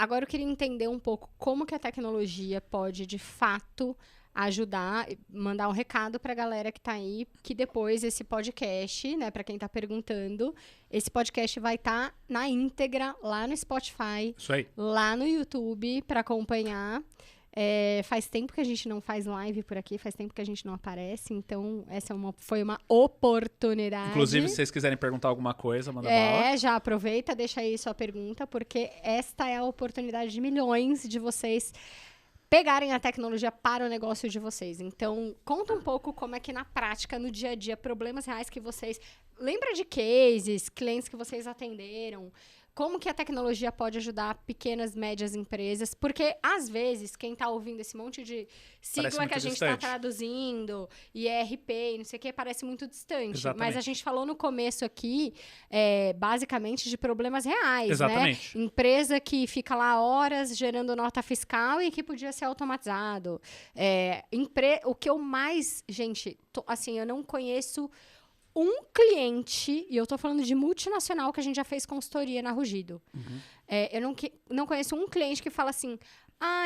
Agora eu queria entender um pouco como que a tecnologia pode, de fato, ajudar, mandar um recado para a galera que está aí, que depois esse podcast, né, para quem está perguntando, esse podcast vai estar na íntegra lá no Spotify, Isso aí. lá no YouTube para acompanhar. Faz tempo que a gente não faz live por aqui, faz tempo que a gente não aparece, então essa foi uma oportunidade. Inclusive, se vocês quiserem perguntar alguma coisa, manda bala. Já aproveita, deixa aí sua pergunta, porque esta é a oportunidade de milhões de vocês pegarem a tecnologia para o negócio de vocês. Então, conta um pouco como é que na prática, no dia a dia, problemas reais que vocês... Lembra de cases, clientes que vocês atenderam? Como que a tecnologia pode ajudar pequenas, médias empresas? Porque, às vezes, quem está ouvindo esse monte de sigla que a gente está traduzindo, e ERP, e não sei o que, parece muito distante. Exatamente. Mas a gente falou no começo aqui, basicamente, de problemas reais, Exatamente. né? Empresa que fica lá horas gerando nota fiscal e que podia ser automatizado. O que eu mais... Gente, assim, eu não conheço... um cliente, e eu tô falando de multinacional que a gente já fez consultoria na Rugido. Uhum. Eu não conheço um cliente que fala assim,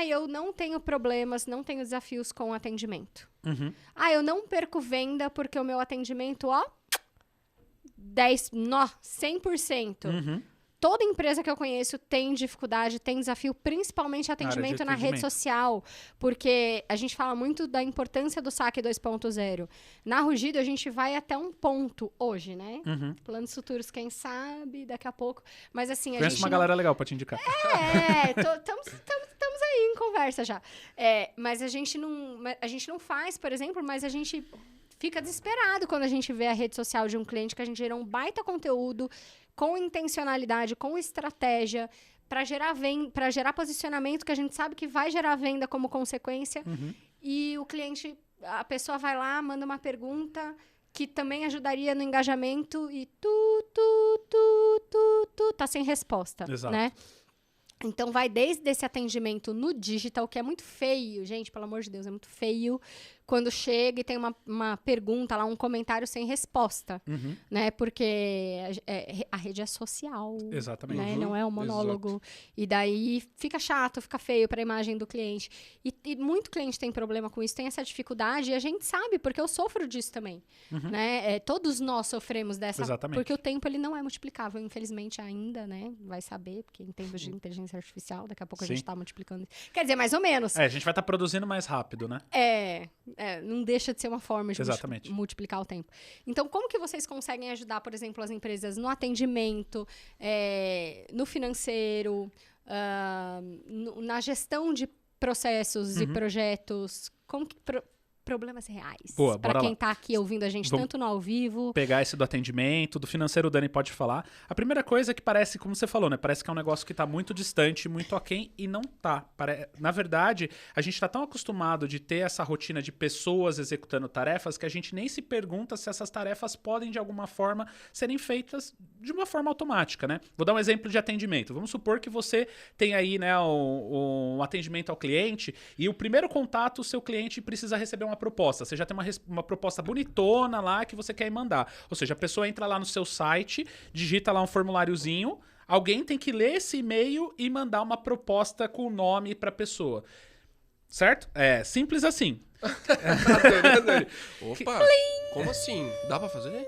eu não tenho problemas, não tenho desafios com atendimento. Uhum. Eu não perco venda porque o meu atendimento, 100%. Uhum. Toda empresa que eu conheço tem dificuldade, tem desafio, principalmente atendimento na rede social, porque a gente fala muito da importância do saque 2.0. Na Rugido, a gente vai até um ponto hoje, né? Uhum. Planos futuros, quem sabe, daqui a pouco. Mas assim, Conheço uma galera legal pra te indicar. Estamos aí em conversa já. Mas a gente não faz, por exemplo, mas a gente fica desesperado quando a gente vê a rede social de um cliente que a gente gerou um baita conteúdo com intencionalidade, com estratégia, para gerar posicionamento que a gente sabe que vai gerar venda como consequência. Uhum. E o cliente, a pessoa vai lá, manda uma pergunta que também ajudaria no engajamento e tá sem resposta, Exato. né? Então, vai desde esse atendimento no digital, que é muito feio, gente, pelo amor de Deus, é muito feio, quando chega e tem uma pergunta lá, um comentário sem resposta, Uhum. né? Porque a rede é social, Exatamente. né? Não é um monólogo. Exato. E daí fica chato, fica feio para a imagem do cliente. E muito cliente tem problema com isso, tem essa dificuldade, e a gente sabe, porque eu sofro disso também, Uhum. né? Todos nós sofremos dessa... Exatamente. Porque o tempo, ele não é multiplicável, infelizmente, ainda, né? Vai saber, porque em termos de inteligência artificial, daqui a pouco a gente está multiplicando. Quer dizer, mais ou menos. A gente vai estar produzindo mais rápido, né? Não deixa de ser uma forma de Exatamente. multiplicar o tempo. Então, como que vocês conseguem ajudar, por exemplo, as empresas no atendimento, no financeiro, na gestão de processos e projetos? Como que... problemas reais. Boa, para quem está aqui ouvindo a gente, tanto no ao vivo... Pegar esse do atendimento, do financeiro, o Dani pode falar. A primeira coisa é que parece, como você falou, né? Parece que é um negócio que está muito distante, muito aquém, e não tá. Na verdade, a gente está tão acostumado de ter essa rotina de pessoas executando tarefas que a gente nem se pergunta se essas tarefas podem, de alguma forma, serem feitas de uma forma automática, né? Vou dar um exemplo de atendimento. Vamos supor que você tem aí, né, um atendimento ao cliente e o primeiro contato, o seu cliente precisa receber uma proposta. Você já tem uma proposta bonitona lá que você quer mandar. Ou seja, a pessoa entra lá no seu site, digita lá um formuláriozinho, alguém tem que ler esse e-mail e mandar uma proposta com o nome para a pessoa. Certo? Simples assim. Opa, como assim? Dá pra fazer?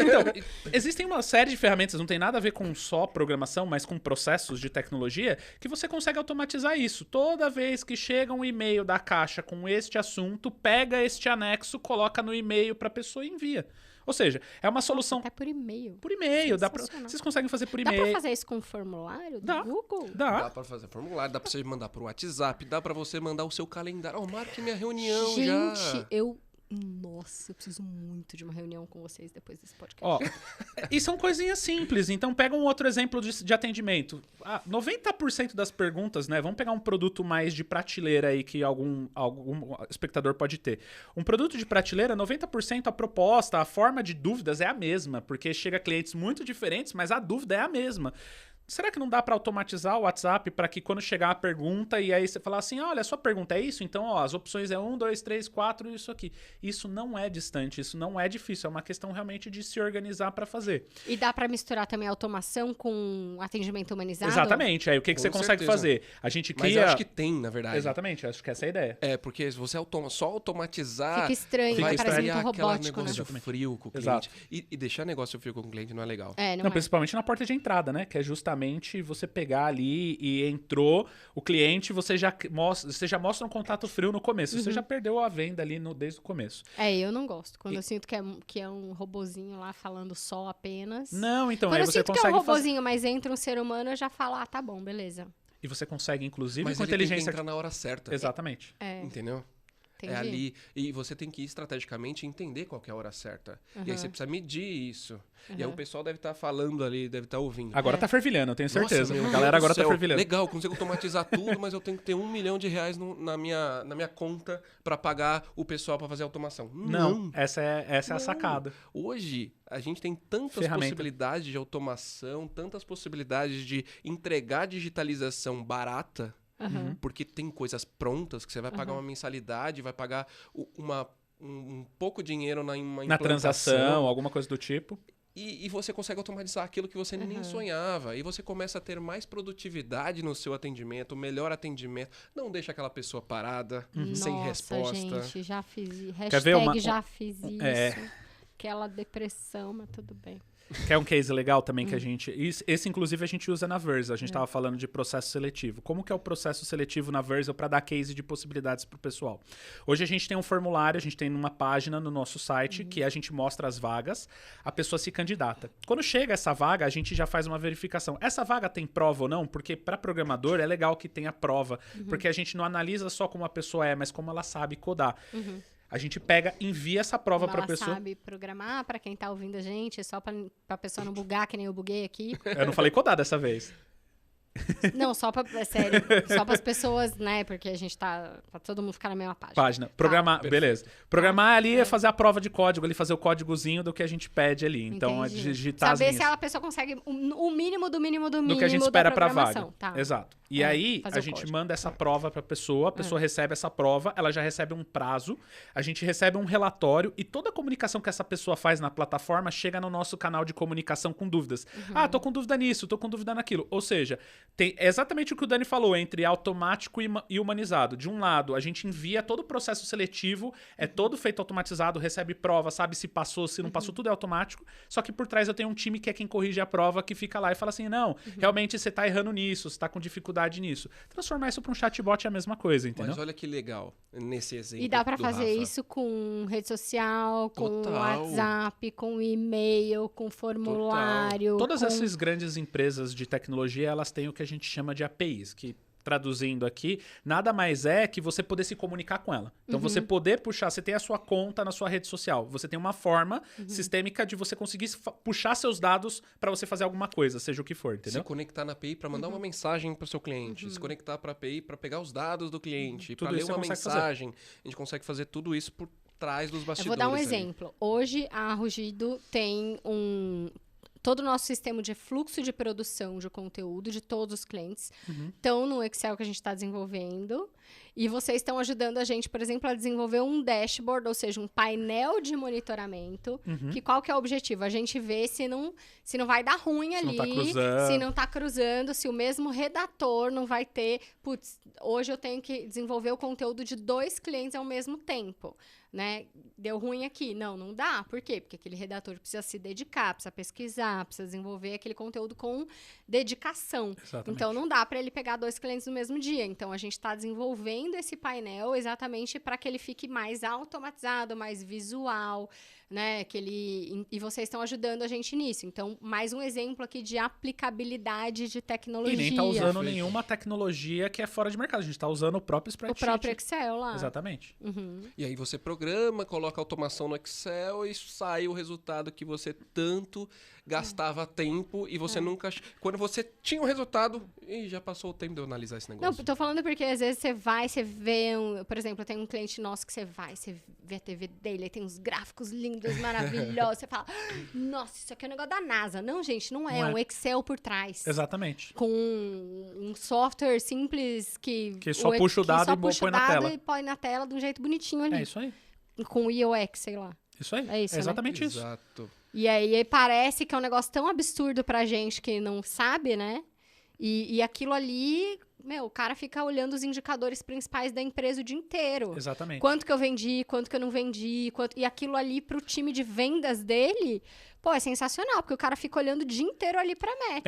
Então, existem uma série de ferramentas, não tem nada a ver com só programação, mas com processos de tecnologia, que você consegue automatizar isso. Toda vez que chega um e-mail da caixa com este assunto, pega este anexo, coloca no e-mail pra pessoa e envia. Ou seja, é uma solução... Até por e-mail. Por e-mail. Vocês conseguem fazer por e-mail. Dá pra fazer isso com formulário do Google? Dá pra fazer formulário, dá pra você mandar pro WhatsApp, dá pra você mandar o seu calendário. Marque minha reunião já. Gente, Nossa, eu preciso muito de uma reunião com vocês depois desse podcast. E são coisinhas simples. Então, pega um outro exemplo de atendimento. 90% das perguntas, né? Vamos pegar um produto mais de prateleira aí que algum espectador pode ter. Um produto de prateleira, 90% a proposta, a forma de dúvidas é a mesma, porque chega clientes muito diferentes, mas a dúvida é a mesma. será que não dá para automatizar o WhatsApp para que quando chegar a pergunta e aí você falar assim, olha, a sua pergunta é isso? Então, ó, as opções é 1, 2, 3, 4 e isso aqui. Isso não é distante, isso não é difícil, é uma questão realmente de se organizar para fazer. E dá para misturar também automação com atendimento humanizado? Exatamente, aí o que Com você consegue certeza. fazer? A gente Mas cria... eu acho que tem, na verdade. Exatamente, acho que essa é a ideia. É, porque se você só automatizar... Fica estranho, vai parece criar muito aquele robótico, né? negócio frio com o cliente. Exato. E deixar negócio frio com o cliente não é legal. É, Não, principalmente na porta de entrada, né? Que é justamente você pegar ali e entrou o cliente, você já mostra um contato frio no começo. Você já perdeu a venda ali desde o começo. É, eu não gosto. Quando eu sinto que é um robozinho lá falando só apenas. Não, então Quando aí eu você sinto que é um consegue fazer. robozinho, mas entra um ser humano, eu já falo, tá bom, beleza. E você consegue, inclusive, Mas com ele tem que inteligência entrar na hora certa. Exatamente. É, Entendeu? entendi. É ali. E você tem que estrategicamente entender qual que é a hora certa. E aí você precisa medir isso. E aí o pessoal deve estar falando ali, deve estar ouvindo. Agora tá fervilhando, eu tenho certeza. Nossa, meu A galera Deus agora do céu. tá fervilhando. Legal, consigo automatizar tudo, mas eu tenho que ter R$1 milhão na minha conta pra pagar o pessoal pra fazer automação. Não, essa é a sacada. Hoje, a gente tem tantas Ferramenta. possibilidades de automação, tantas possibilidades de entregar digitalização barata, porque tem coisas prontas que você vai pagar uma mensalidade, vai pagar um pouco dinheiro em uma Na implantação. transação, alguma coisa do tipo. E você consegue automatizar aquilo que você nem sonhava. E você começa a ter mais produtividade no seu atendimento, melhor atendimento. Não deixa aquela pessoa parada, sem Nossa, resposta. gente, já fiz isso. Quer ver Hashtag já fiz isso. É. Aquela depressão, mas tudo bem. Quer um case legal também que a gente... Esse, inclusive, a gente usa na Versa. A gente estava falando de processo seletivo. Como que é o processo seletivo na Versa para dar case de possibilidades para o pessoal? Hoje a gente tem um formulário, a gente tem uma página no nosso site que a gente mostra as vagas, a pessoa se candidata. Quando chega essa vaga, a gente já faz uma verificação. Essa vaga tem prova ou não? Porque para programador é legal que tenha prova, porque a gente não analisa só como a pessoa é, mas como ela sabe codar. A gente pega, envia essa prova para a Ela pessoa. sabe programar, pra quem tá ouvindo a gente, só pra pessoa não bugar, que nem eu buguei aqui. Eu não falei codar dessa vez. Não, é sério, só pras pessoas, né, porque a gente tá, pra todo mundo ficar na mesma página. Programar, beleza. Programar ali é fazer a prova de código, ali fazer o códigozinho do que a gente pede ali. Então, Entendi. digitar as Saber linhas. se a pessoa consegue o mínimo do mínimo do mínimo Do que a gente espera da pra programação. vaga. Tá. Exato. E aí, fazer a o gente código. manda essa prova pra pessoa, a pessoa recebe essa prova, ela já recebe um prazo, a gente recebe um relatório e toda a comunicação que essa pessoa faz na plataforma chega no nosso canal de comunicação com dúvidas. Ah, tô com dúvida nisso, tô com dúvida naquilo. Ou seja, tem exatamente o que o Dani falou, entre automático e humanizado. De um lado, a gente envia todo o processo seletivo, é todo feito automatizado, recebe prova, sabe se passou, se não passou, tudo é automático. Só que por trás eu tenho um time que é quem corrige a prova, que fica lá e fala assim, não, realmente você tá errando nisso, você tá com dificuldade nisso. Transformar isso pra um chatbot é a mesma coisa, entendeu? Mas olha que legal nesse exemplo. E dá pra do fazer Rafa. isso com rede social, com Total. WhatsApp, com e-mail, com formulário. Todas com... essas grandes empresas de tecnologia, elas têm o que a gente chama de APIs, que traduzindo aqui, nada mais é que você poder se comunicar com ela. Então, você poder puxar, você tem a sua conta na sua rede social, você tem uma forma sistêmica de você conseguir puxar seus dados para você fazer alguma coisa, seja o que for, entendeu? Se conectar na API para mandar uma mensagem para o seu cliente, se conectar para a API para pegar os dados do cliente, para Tudo ler isso uma você consegue fazer. mensagem. A gente consegue fazer tudo isso por trás dos Eu bastidores. vou dar um ali. exemplo. Hoje, a Rugido tem todo o nosso sistema de fluxo de produção de conteúdo de todos os clientes estão no Excel que a gente está desenvolvendo. E vocês estão ajudando a gente, por exemplo, a desenvolver um dashboard, ou seja, um painel de monitoramento. Que qual que é o objetivo? A gente vê se não vai dar ruim ali, não tá cruzando. se não tá cruzando, se o mesmo redator não vai ter... Putz, hoje eu tenho que desenvolver o conteúdo de 2 clientes ao mesmo tempo. Né? Deu ruim aqui. Não dá. Por quê? Porque aquele redator precisa se dedicar, precisa pesquisar, precisa desenvolver aquele conteúdo com dedicação. Exatamente. Então, não dá para ele pegar 2 clientes no mesmo dia. Então, a gente está desenvolvendo esse painel exatamente para que ele fique mais automatizado, mais visual, né? E vocês estão ajudando a gente nisso. Então, mais um exemplo aqui de aplicabilidade de tecnologia. E nem tá usando nenhuma tecnologia que é fora de mercado. A gente tá usando o próprio o spreadsheet. próprio Excel lá. Exatamente. E aí você programa, coloca automação no Excel e sai o resultado que você tanto gastava tempo e você nunca... Quando você tinha o resultado, já passou o tempo de eu analisar esse negócio. Não, tô falando porque às vezes você vê por exemplo, eu tenho um cliente nosso que você vê a TV dele, aí tem uns gráficos lindos, maravilhosos, você fala, nossa, isso aqui é um negócio da NASA. Não, gente, não é, um Excel por trás. Exatamente. Com um software simples que só puxa o dado e põe na tela. E põe na tela de um jeito bonitinho ali. É isso aí. Com o IOX, sei lá. Isso aí. É isso, exatamente né? isso. Exato. E aí parece que é um negócio tão absurdo pra gente que não sabe, né? E aquilo ali, o cara fica olhando os indicadores principais da empresa o dia inteiro. Exatamente. Quanto que eu vendi, quanto que eu não vendi, e aquilo ali pro time de vendas dele, pô, é sensacional, porque o cara fica olhando o dia inteiro ali pra meta.